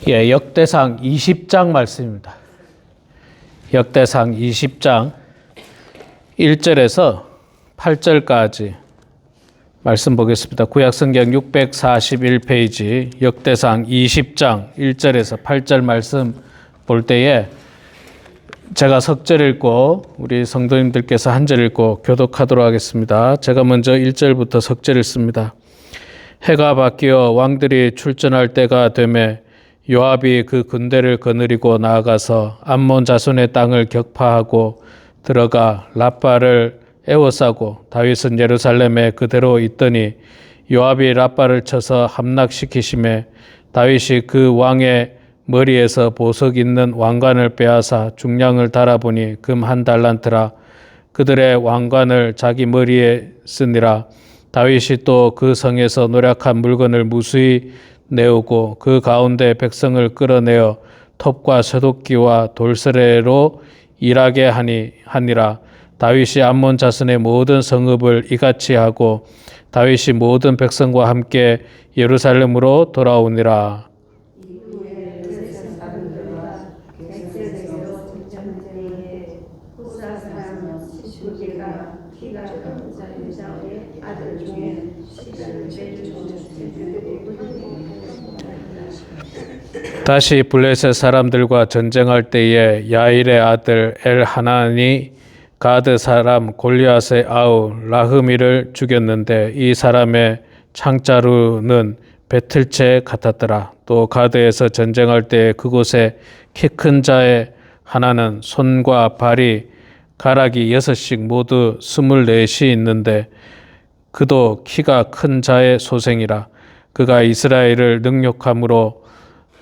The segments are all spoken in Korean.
예, 역대상 20장 말씀입니다. 역대상 20장 1절에서 8절까지 말씀 보겠습니다. 구약성경 641페이지 역대상 20장 1절에서 8절 말씀 볼 때에 제가 석절 읽고 우리 성도님들께서 한 절 읽고 교독하도록 하겠습니다. 제가 먼저 1절부터 석절 읽습니다. 해가 바뀌어 왕들이 출전할 때가 되매 요압이 그 군대를 거느리고 나아가서 암몬 자손의 땅을 격파하고 들어가 라빠를 에워싸고 다윗은 예루살렘에 그대로 있더니 요압이 라빠를 쳐서 함락시키심에 다윗이 그 왕의 머리에서 보석 있는 왕관을 빼앗아 중량을 달아보니 금 1달란트라. 그들의 왕관을 자기 머리에 쓰니라. 다윗이 또 그 성에서 노략한 물건을 무수히 내오고 그 가운데 백성을 끌어내어 톱과 쇠도끼와 돌스레로 일하게 하니라. 다윗이 암몬 자손의 모든 성읍을 이같이 하고 다윗이 모든 백성과 함께 예루살렘으로 돌아오니라. 다시 블레셋 사람들과 전쟁할 때에 야일의 아들 엘하나니 가드 사람 골리앗의 아우 라흐미를 죽였는데 이 사람의 창자루는 배틀채 같았더라. 또 가드에서 전쟁할 때 그곳에 키 큰 자의 하나는 손과 발이 가락이 6씩 모두 24이 있는데 그도 키가 큰 자의 소생이라. 그가 이스라엘을 능욕함으로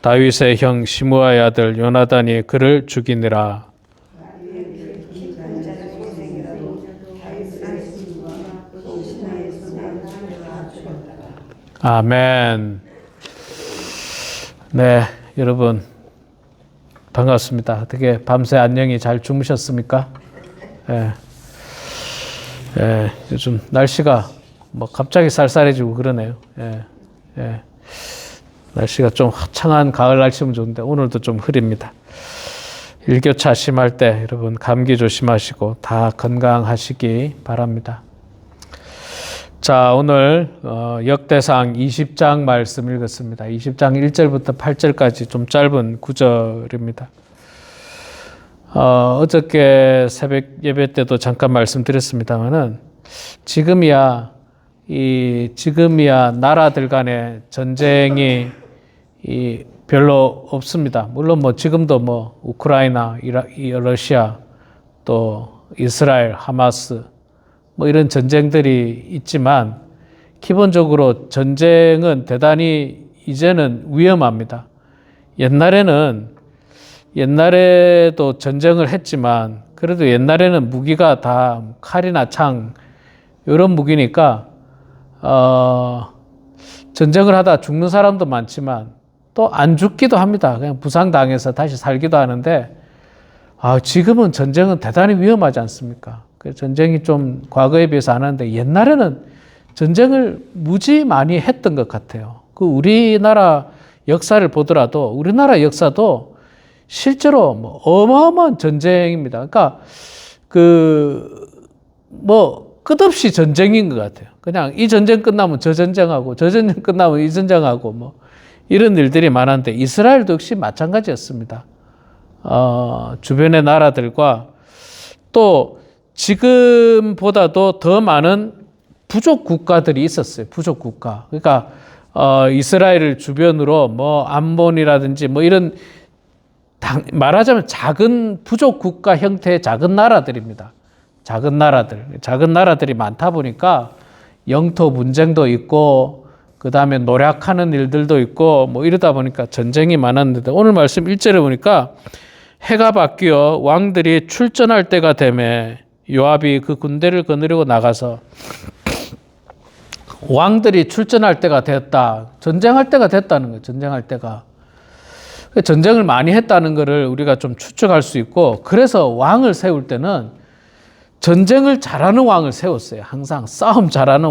다윗의 형 시므아의 아들 요나단이 그를 죽이니라. 아멘. 네, 여러분 반갑습니다. 어떻게 밤새 안녕히 잘 주무셨습니까? 요즘 날씨가 뭐 갑자기 쌀쌀해지고 그러네요. 날씨가 좀 화창한 가을 날씨면 좋은데 오늘도 좀 흐립니다. 일교차 심할 때 여러분 감기 조심하시고 다 건강하시기 바랍니다. 자, 오늘 역대상 20장 말씀 읽었습니다. 20장 1절부터 8절까지 좀 짧은 구절입니다. 어저께 새벽 예배 때도 잠깐 말씀드렸습니다만은 지금이야 나라들 간의 전쟁이 별로 없습니다. 물론 지금도 우크라이나, 러시아, 또 이스라엘, 하마스 이런 전쟁들이 있지만 기본적으로 전쟁은 대단히 이제는 위험합니다. 옛날에도 전쟁을 했지만 그래도 옛날에는 무기가 다 칼이나 창 이런 무기니까 전쟁을 하다 죽는 사람도 많지만 또 안 죽기도 합니다. 그냥 부상당해서 다시 살기도 하는데 지금은 전쟁은 대단히 위험하지 않습니까? 전쟁이 좀 과거에 비해서 안 하는데 옛날에는 전쟁을 무지 많이 했던 것 같아요. 우리나라 역사를 보더라도 우리나라 역사도 실제로 어마어마한 전쟁입니다. 그러니까 끝없이 전쟁인 것 같아요. 그냥 이 전쟁 끝나면 저 전쟁하고 저 전쟁 끝나면 이 전쟁하고 이런 일들이 많았는데 이스라엘도 역시 마찬가지였습니다. 주변의 나라들과 또 지금보다도 더 많은 부족 국가들이 있었어요. 부족 국가. 그러니까 이스라엘 주변으로 암몬이라든지 이런 말하자면 작은 부족 국가 형태의 작은 나라들입니다. 작은 나라들이 많다 보니까 영토 분쟁도 있고 그 다음에 노략하는 일들도 있고 이러다 보니까 전쟁이 많았는데 오늘 말씀 1절에 보니까 해가 바뀌어 왕들이 출전할 때가 되매 요압이 그 군대를 거느리고 나가서 왕들이 출전할 때가 되었다. 전쟁할 때가 됐다는 거예요. 전쟁할 때가. 전쟁을 많이 했다는 것을 우리가 좀 추측할 수 있고 그래서 왕을 세울 때는 전쟁을 잘하는 왕을 세웠어요. 항상 싸움 잘하는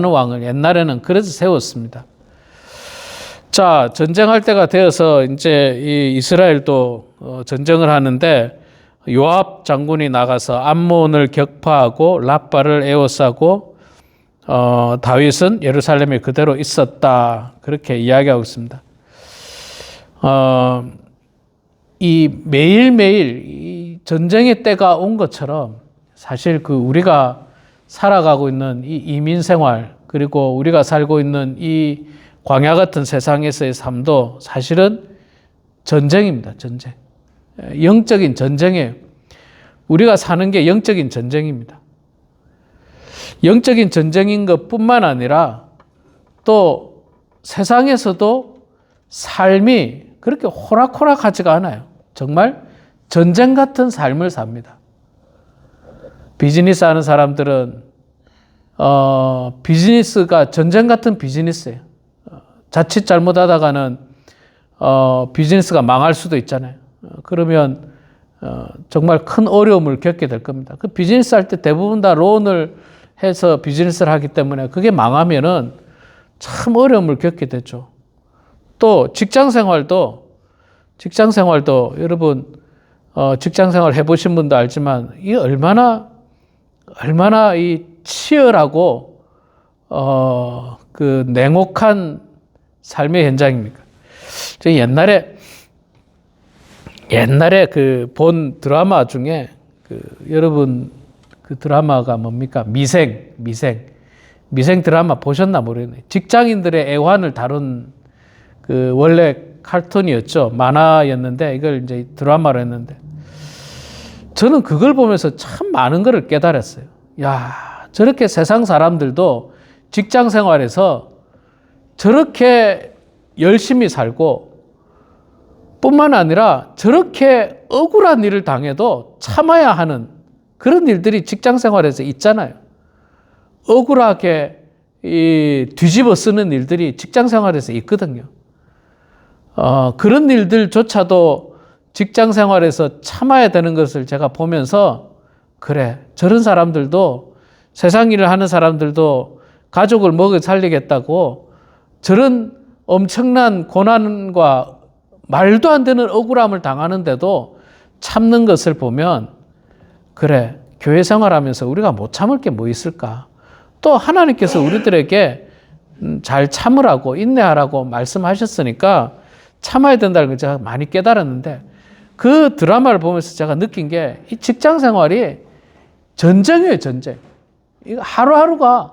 왕을 옛날에는 그래서 세웠습니다. 자, 전쟁할 때가 되어서 이제 이 이스라엘도 전쟁을 하는데 요압 장군이 나가서 암몬을 격파하고 랍바를 에워싸고 다윗은 예루살렘에 그대로 있었다. 그렇게 이야기하고 있습니다. 이 매일매일 이 전쟁의 때가 온 것처럼 사실 그 우리가 살아가고 있는 이 이민 생활 그리고 우리가 살고 있는 이 광야 같은 세상에서의 삶도 사실은 전쟁입니다. 전쟁. 영적인 전쟁이에요. 우리가 사는 게 영적인 전쟁입니다. 영적인 전쟁인 것뿐만 아니라 또 세상에서도 삶이 그렇게 호락호락하지가 않아요. 정말 전쟁 같은 삶을 삽니다. 비즈니스 하는 사람들은 비즈니스가 전쟁 같은 비즈니스예요. 자칫 잘못하다가는 비즈니스가 망할 수도 있잖아요. 그러면 정말 큰 어려움을 겪게 될 겁니다. 그 비즈니스 할 때 대부분 다 론을 해서 비즈니스를 하기 때문에 그게 망하면은 참 어려움을 겪게 되죠. 또 직장 생활도 여러분 직장 생활 해보신 분도 알지만 이게 얼마나 이 치열하고 그 냉혹한 삶의 현장입니까? 저 옛날에 그 본 드라마 중에 여러분 그 드라마가 뭡니까? 미생 드라마 보셨나 모르겠네요. 직장인들의 애환을 다룬 그 원래 카툰이었죠. 만화였는데 이걸 이제 드라마로 했는데 저는 그걸 보면서 참 많은 것을 깨달았어요. 야, 저렇게 세상 사람들도 직장 생활에서 저렇게 열심히 살고 뿐만 아니라 저렇게 억울한 일을 당해도 참아야 하는 그런 일들이 직장 생활에서 있잖아요. 억울하게 뒤집어 쓰는 일들이 직장 생활에서 있거든요. 그런 일들조차도 직장 생활에서 참아야 되는 것을 제가 보면서 그래, 저런 사람들도 세상 일을 하는 사람들도 가족을 먹여 살리겠다고 저런 엄청난 고난과 말도 안 되는 억울함을 당하는데도 참는 것을 보면 그래, 교회 생활하면서 우리가 못 참을 게 뭐 있을까? 또 하나님께서 우리들에게 잘 참으라고 인내하라고 말씀하셨으니까 참아야 된다는 걸 제가 많이 깨달았는데 그 드라마를 보면서 제가 느낀 게 이 직장 생활이 전쟁이에요, 전쟁. 이거 하루하루가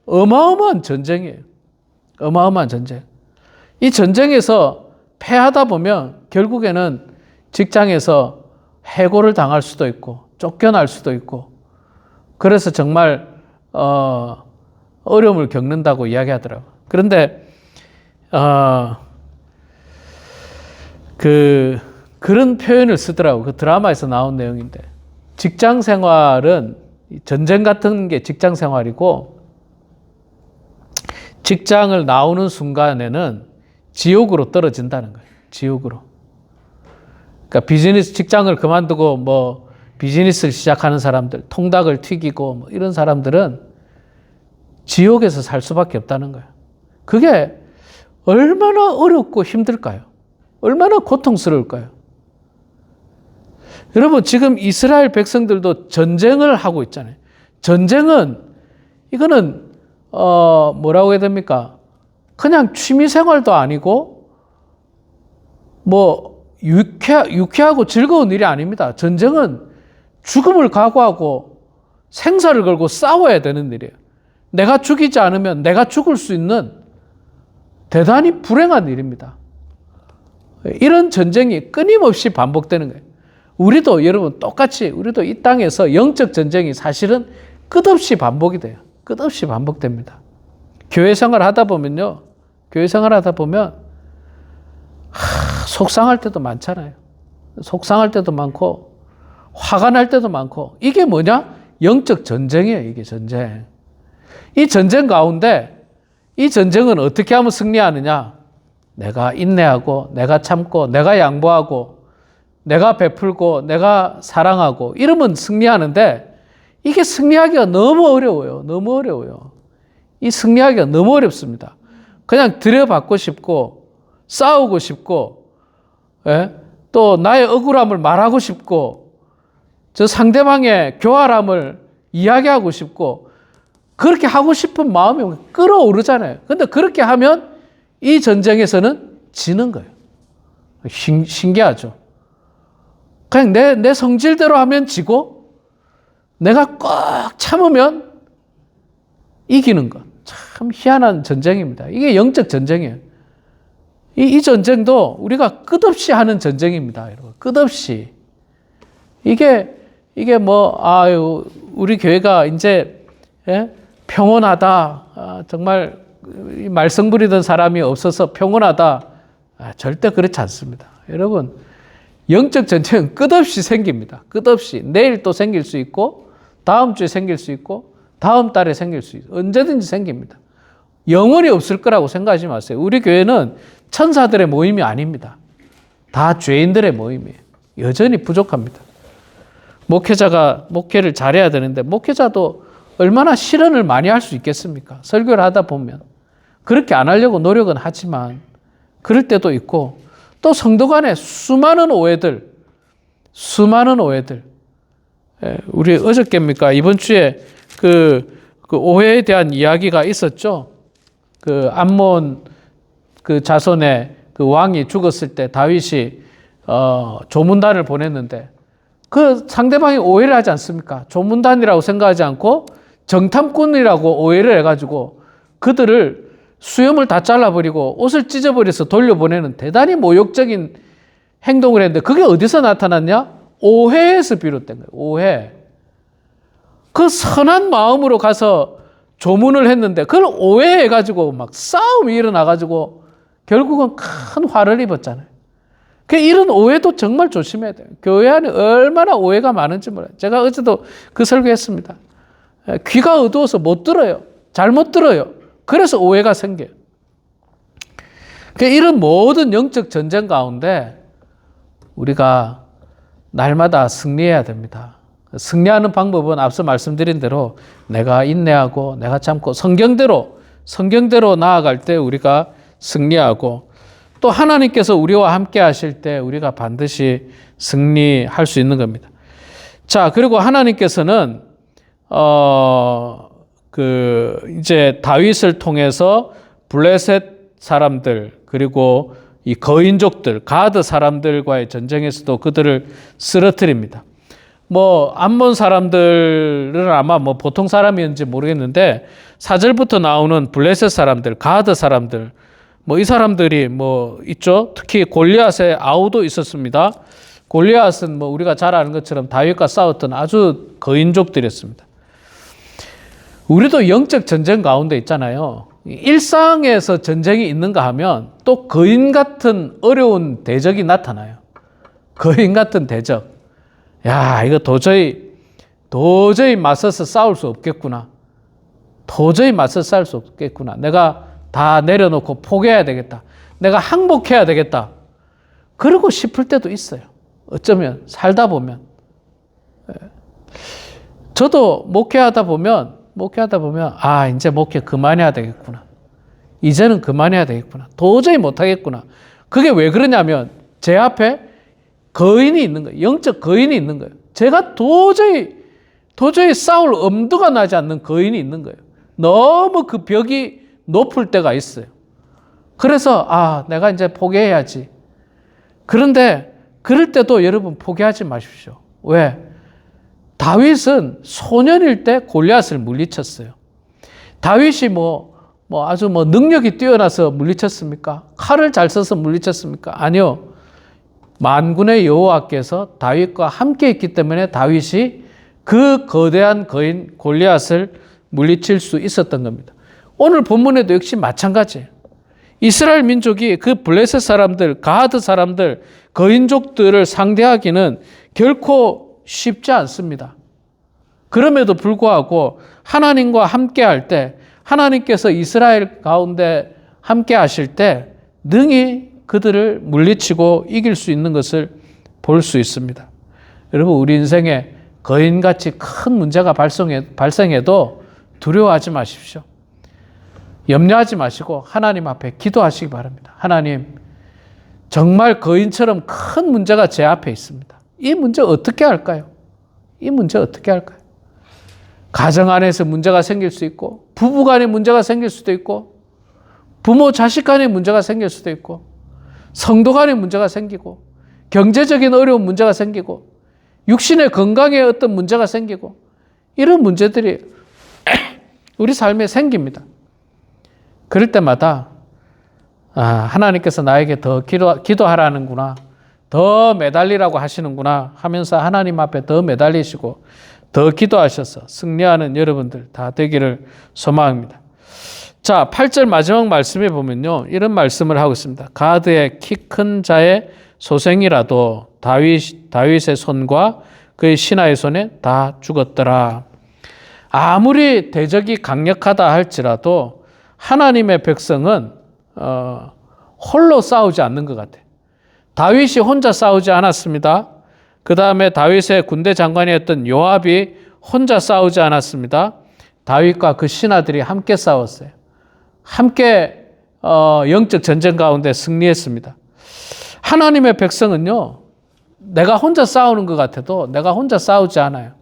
어마어마한 전쟁이에요. 어마어마한 전쟁. 이 전쟁에서 패하다 보면 결국에는 직장에서 해고를 당할 수도 있고 쫓겨날 수도 있고 그래서 정말 어려움을 겪는다고 이야기하더라고요. 그런데 그런 표현을 쓰더라고요. 그 드라마에서 나온 내용인데 직장 생활은 전쟁 같은 게 직장 생활이고 직장을 나오는 순간에는 지옥으로 떨어진다는 거예요. 지옥으로. 그러니까 비즈니스 직장을 그만두고 뭐 비즈니스를 시작하는 사람들, 통닭을 튀기고 뭐 이런 사람들은 지옥에서 살 수밖에 없다는 거예요. 그게 얼마나 어렵고 힘들까요? 얼마나 고통스러울까요? 여러분, 지금 이스라엘 백성들도 전쟁을 하고 있잖아요. 전쟁은 이거는 뭐라고 해야 됩니까? 그냥 취미 생활도 아니고 뭐 유쾌하고 즐거운 일이 아닙니다. 전쟁은 죽음을 각오하고 생사를 걸고 싸워야 되는 일이에요. 내가 죽이지 않으면 내가 죽을 수 있는 대단히 불행한 일입니다. 이런 전쟁이 끊임없이 반복되는 거예요. 우리도 여러분 똑같이 우리도 이 땅에서 영적 전쟁이 사실은 끝없이 반복이 돼요. 끝없이 반복됩니다. 교회 생활 하다 보면요. 교회 생활 하다 보면 속상할 때도 많잖아요. 속상할 때도 많고 화가 날 때도 많고 이게 뭐냐? 영적 전쟁이에요. 이게 전쟁. 이 전쟁 가운데 이 전쟁은 어떻게 하면 승리하느냐? 내가 인내하고 내가 참고 내가 양보하고 내가 베풀고 내가 사랑하고 이러면 승리하는데 이게 승리하기가 너무 어려워요. 너무 어려워요. 이 승리하기가 너무 어렵습니다. 그냥 들여받고 싶고 싸우고 싶고, 예? 또 나의 억울함을 말하고 싶고, 저 상대방의 교활함을 이야기하고 싶고, 그렇게 하고 싶은 마음이 끌어오르잖아요. 근데 그렇게 하면 이 전쟁에서는 지는 거예요. 신기하죠. 그냥 내 성질대로 하면 지고, 내가 꼭 참으면 이기는 것. 참 희한한 전쟁입니다. 이게 영적 전쟁이에요. 이 전쟁도 우리가 끝없이 하는 전쟁입니다. 여러분. 끝없이. 이게 우리 교회가 이제, 예? 평온하다. 정말 말썽 부리던 사람이 없어서 평온하다. 절대 그렇지 않습니다. 여러분, 영적 전쟁은 끝없이 생깁니다. 끝없이. 내일 또 생길 수 있고, 다음 주에 생길 수 있고, 다음 달에 생길 수 있고, 언제든지 생깁니다. 영원히 없을 거라고 생각하지 마세요. 우리 교회는 천사들의 모임이 아닙니다. 다 죄인들의 모임이에요. 여전히 부족합니다. 목회자가 목회를 잘해야 되는데, 목회자도 얼마나 실언을 많이 할 수 있겠습니까? 설교를 하다 보면. 그렇게 안 하려고 노력은 하지만, 그럴 때도 있고, 또 성도 간에 수많은 오해들. 우리 어저께입니까? 이번 주에 그 오해에 대한 이야기가 있었죠. 그 암몬 그 자손의 그 왕이 죽었을 때 다윗이 조문단을 보냈는데, 그 상대방이 오해를 하지 않습니까? 조문단이라고 생각하지 않고 정탐꾼이라고 오해를 해가지고 그들을 수염을 다 잘라버리고 옷을 찢어버려서 돌려보내는 대단히 모욕적인 행동을 했는데, 그게 어디서 나타났냐? 오해에서 비롯된 거예요. 오해. 그 선한 마음으로 가서 조문을 했는데 그걸 오해해가지고 막 싸움이 일어나가지고 결국은 큰 화를 입었잖아요. 이런 오해도 정말 조심해야 돼요. 교회 안에 얼마나 오해가 많은지 몰라요. 제가 어제도 그 설교했습니다. 귀가 어두워서 못 들어요. 잘못 들어요. 그래서 오해가 생겨요. 이런 모든 영적 전쟁 가운데 우리가 날마다 승리해야 됩니다. 승리하는 방법은 앞서 말씀드린 대로 내가 인내하고 내가 참고 성경대로 나아갈 때 우리가 승리하고, 또 하나님께서 우리와 함께 하실 때 우리가 반드시 승리할 수 있는 겁니다. 자, 그리고 하나님께서는 이제 다윗을 통해서 블레셋 사람들, 그리고 이 거인족들, 가드 사람들과의 전쟁에서도 그들을 쓰러뜨립니다. 암몬 사람들은 아마 보통 사람이었는지 모르겠는데, 4절부터 나오는 블레셋 사람들, 가드 사람들, 이 사람들이 있죠. 특히 골리앗의 아우도 있었습니다. 골리앗은 우리가 잘 아는 것처럼 다윗과 싸웠던 아주 거인족들이었습니다. 우리도 영적 전쟁 가운데 있잖아요. 일상에서 전쟁이 있는가 하면 또 거인 같은 어려운 대적이 나타나요. 거인 같은 대적. 야, 이거 도저히 맞서서 싸울 수 없겠구나. 도저히 맞서 싸울 수 없겠구나. 내가 다 내려놓고 포기해야 되겠다. 내가 항복해야 되겠다. 그러고 싶을 때도 있어요. 어쩌면 살다 보면. 저도 목회하다 보면 이제 목회 그만해야 되겠구나. 이제는 그만해야 되겠구나. 도저히 못하겠구나. 그게 왜 그러냐면 제 앞에 거인이 있는 거예요. 영적 거인이 있는 거예요. 제가 도저히 싸울 엄두가 나지 않는 거인이 있는 거예요. 너무 그 벽이 높을 때가 있어요. 그래서 내가 이제 포기해야지. 그런데 그럴 때도 여러분 포기하지 마십시오. 왜? 다윗은 소년일 때 골리앗을 물리쳤어요. 다윗이 아주 능력이 뛰어나서 물리쳤습니까? 칼을 잘 써서 물리쳤습니까? 아니요. 만군의 여호와께서 다윗과 함께 있기 때문에 다윗이 그 거대한 거인 골리앗을 물리칠 수 있었던 겁니다. 오늘 본문에도 역시 마찬가지예요. 이스라엘 민족이 그 블레셋 사람들, 가드 사람들, 거인족들을 상대하기는 결코 쉽지 않습니다. 그럼에도 불구하고 하나님과 함께 할 때, 하나님께서 이스라엘 가운데 함께 하실 때 능히 그들을 물리치고 이길 수 있는 것을 볼 수 있습니다. 여러분, 우리 인생에 거인같이 큰 문제가 발생해도 두려워하지 마십시오. 염려하지 마시고 하나님 앞에 기도하시기 바랍니다. 하나님, 정말 거인처럼 큰 문제가 제 앞에 있습니다. 이 문제 어떻게 할까요? 이 문제 어떻게 할까요? 가정 안에서 문제가 생길 수 있고, 부부 간에 문제가 생길 수도 있고, 부모 자식 간에 문제가 생길 수도 있고, 성도 간에 문제가 생기고, 경제적인 어려운 문제가 생기고, 육신의 건강에 어떤 문제가 생기고, 이런 문제들이 우리 삶에 생깁니다. 그럴 때마다 하나님께서 나에게 더 기도하라는구나, 더 매달리라고 하시는구나 하면서 하나님 앞에 더 매달리시고 더 기도하셔서 승리하는 여러분들 다 되기를 소망합니다. 자, 8절 마지막 말씀에 보면요, 이런 말씀을 하고 있습니다. 가드의 키 큰 자의 소생이라도 다윗의 손과 그의 신하의 손에 다 죽었더라. 아무리 대적이 강력하다 할지라도 하나님의 백성은 홀로 싸우지 않는 것 같아요. 다윗이 혼자 싸우지 않았습니다. 그 다음에 다윗의 군대 장관이었던 요압이 혼자 싸우지 않았습니다. 다윗과 그 신하들이 함께 싸웠어요. 함께 영적 전쟁 가운데 승리했습니다. 하나님의 백성은요, 내가 혼자 싸우는 것 같아도 내가 혼자 싸우지 않아요.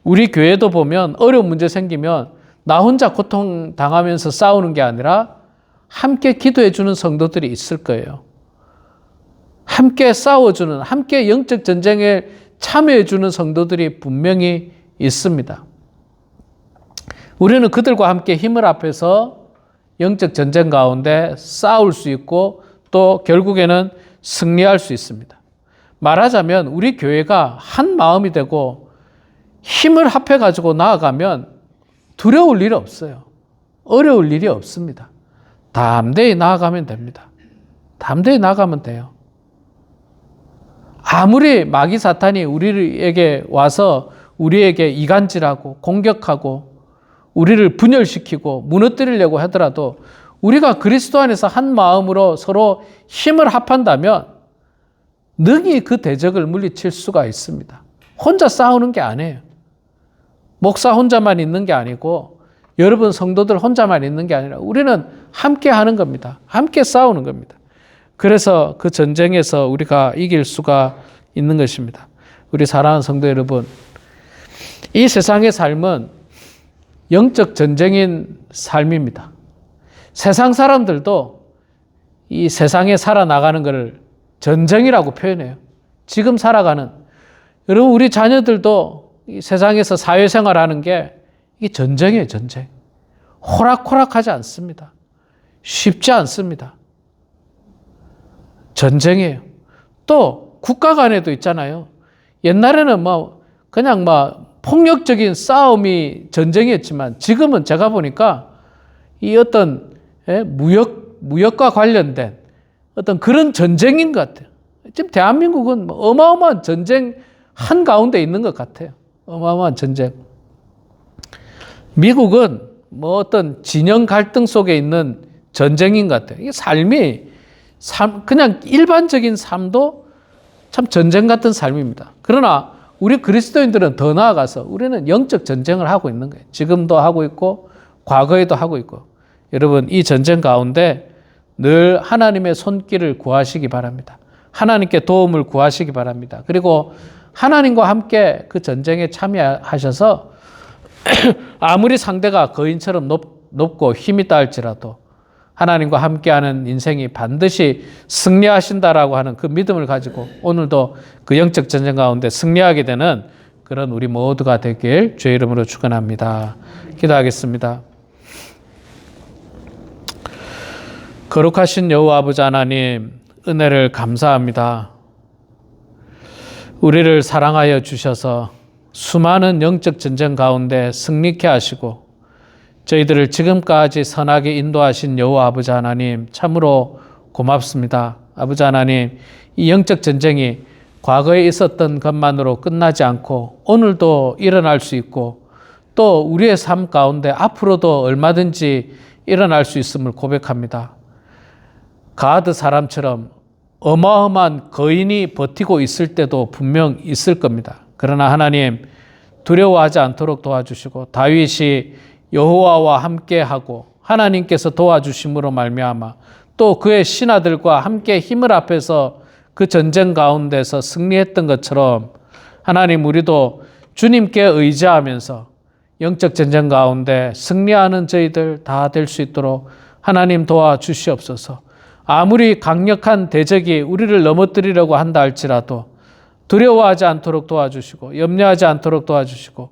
우리 교회도 보면 어려운 문제 생기면 나 혼자 고통당하면서 싸우는 게 아니라 함께 기도해 주는 성도들이 있을 거예요. 함께 싸워주는, 함께 영적 전쟁에 참여해 주는 성도들이 분명히 있습니다. 우리는 그들과 함께 힘을 합해서 영적 전쟁 가운데 싸울 수 있고 또 결국에는 승리할 수 있습니다. 말하자면 우리 교회가 한 마음이 되고 힘을 합해가지고 나아가면 두려울 일이 없어요. 어려울 일이 없습니다. 담대히 나아가면 됩니다. 담대히 나아가면 돼요. 아무리 마귀 사탄이 우리에게 와서 우리에게 이간질하고 공격하고 우리를 분열시키고 무너뜨리려고 하더라도 우리가 그리스도 안에서 한 마음으로 서로 힘을 합한다면 능히 그 대적을 물리칠 수가 있습니다. 혼자 싸우는 게 아니에요. 목사 혼자만 있는 게 아니고 여러분 성도들 혼자만 있는 게 아니라 우리는 함께 하는 겁니다. 함께 싸우는 겁니다. 그래서 그 전쟁에서 우리가 이길 수가 있는 것입니다. 우리 사랑하는 성도 여러분, 이 세상의 삶은 영적 전쟁인 삶입니다. 세상 사람들도 이 세상에 살아나가는 것을 전쟁이라고 표현해요. 지금 살아가는, 여러분 우리 자녀들도 이 세상에서 사회생활하는 게 이게 전쟁이에요. 전쟁. 호락호락하지 않습니다. 쉽지 않습니다. 전쟁이에요. 또 국가 간에도 있잖아요. 옛날에는 그냥 폭력적인 싸움이 전쟁이었지만 지금은 제가 보니까 이 어떤 무역과 관련된 어떤 그런 전쟁인 것 같아요. 지금 대한민국은 어마어마한 전쟁 한가운데 있는 것 같아요. 어마어마한 전쟁. 미국은 어떤 진영 갈등 속에 있는 전쟁인 것 같아요. 이게 그냥 일반적인 삶도 참 전쟁 같은 삶입니다. 그러나 우리 그리스도인들은 더 나아가서 우리는 영적 전쟁을 하고 있는 거예요. 지금도 하고 있고 과거에도 하고 있고. 여러분 이 전쟁 가운데 늘 하나님의 손길을 구하시기 바랍니다. 하나님께 도움을 구하시기 바랍니다. 그리고 하나님과 함께 그 전쟁에 참여하셔서 아무리 상대가 거인처럼 높고 힘이 있다 할지라도 하나님과 함께하는 인생이 반드시 승리하신다라고 하는 그 믿음을 가지고 오늘도 그 영적 전쟁 가운데 승리하게 되는 그런 우리 모두가 되길 주의 이름으로 축원합니다. 기도하겠습니다. 거룩하신 여호와 아버지 하나님, 은혜를 감사합니다. 우리를 사랑하여 주셔서 수많은 영적 전쟁 가운데 승리케 하시고 저희들을 지금까지 선하게 인도하신 여호와 아버지 하나님, 참으로 고맙습니다. 아버지 하나님, 이 영적 전쟁이 과거에 있었던 것만으로 끝나지 않고 오늘도 일어날 수 있고 또 우리의 삶 가운데 앞으로도 얼마든지 일어날 수 있음을 고백합니다. 가드 사람처럼 어마어마한 거인이 버티고 있을 때도 분명 있을 겁니다. 그러나 하나님, 두려워하지 않도록 도와주시고 다윗이 여호와와 함께하고 하나님께서 도와주심으로 말미암아 또 그의 신하들과 함께 힘을 합해서 그 전쟁 가운데서 승리했던 것처럼 하나님, 우리도 주님께 의지하면서 영적 전쟁 가운데 승리하는 저희들 다 될 수 있도록 하나님 도와주시옵소서. 아무리 강력한 대적이 우리를 넘어뜨리려고 한다 할지라도 두려워하지 않도록 도와주시고 염려하지 않도록 도와주시고,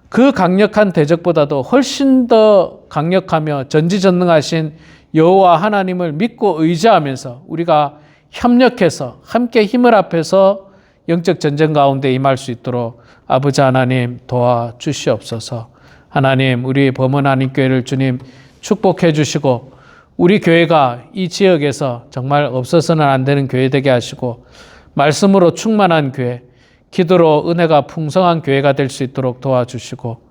그 강력한 대적보다도 훨씬 더 강력하며 전지전능하신 여호와 하나님을 믿고 의지하면서 우리가 협력해서 함께 힘을 합해서 영적 전쟁 가운데 임할 수 있도록 아버지 하나님 도와주시옵소서. 하나님, 우리 범은 한인교회를 주님 축복해 주시고, 우리 교회가 이 지역에서 정말 없어서는 안 되는 교회 되게 하시고, 말씀으로 충만한 교회, 기도로 은혜가 풍성한 교회가 될 수 있도록 도와주시고,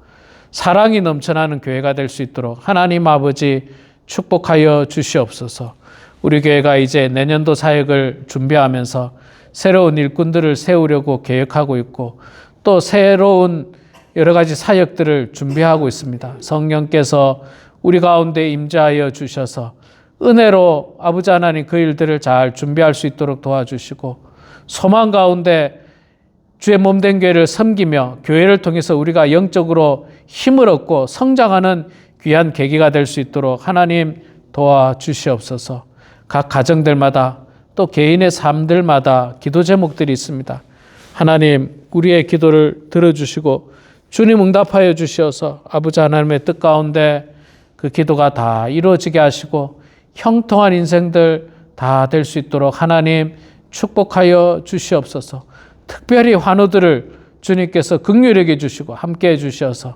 사랑이 넘쳐나는 교회가 될 수 있도록 하나님 아버지 축복하여 주시옵소서. 우리 교회가 이제 내년도 사역을 준비하면서 새로운 일꾼들을 세우려고 계획하고 있고, 또 새로운 여러 가지 사역들을 준비하고 있습니다. 성령께서 우리 가운데 임재하여 주셔서 은혜로 아버지 하나님 그 일들을 잘 준비할 수 있도록 도와주시고, 소망 가운데 주의 몸된 교회를 섬기며 교회를 통해서 우리가 영적으로 힘을 얻고 성장하는 귀한 계기가 될 수 있도록 하나님 도와주시옵소서. 각 가정들마다 또 개인의 삶들마다 기도 제목들이 있습니다. 하나님, 우리의 기도를 들어주시고 주님 응답하여 주시어서 아버지 하나님의 뜻 가운데 그 기도가 다 이루어지게 하시고 형통한 인생들 다 될 수 있도록 하나님 축복하여 주시옵소서. 특별히 환우들을 주님께서 긍휼히 주시고 함께해 주셔서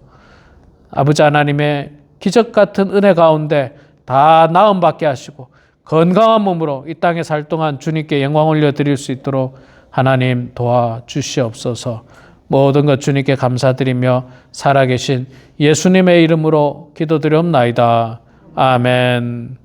아버지 하나님의 기적 같은 은혜 가운데 다 나음받게 하시고 건강한 몸으로 이 땅에 살 동안 주님께 영광 올려드릴 수 있도록 하나님 도와주시옵소서. 모든 것 주님께 감사드리며 살아계신 예수님의 이름으로 기도드리옵나이다. 아멘.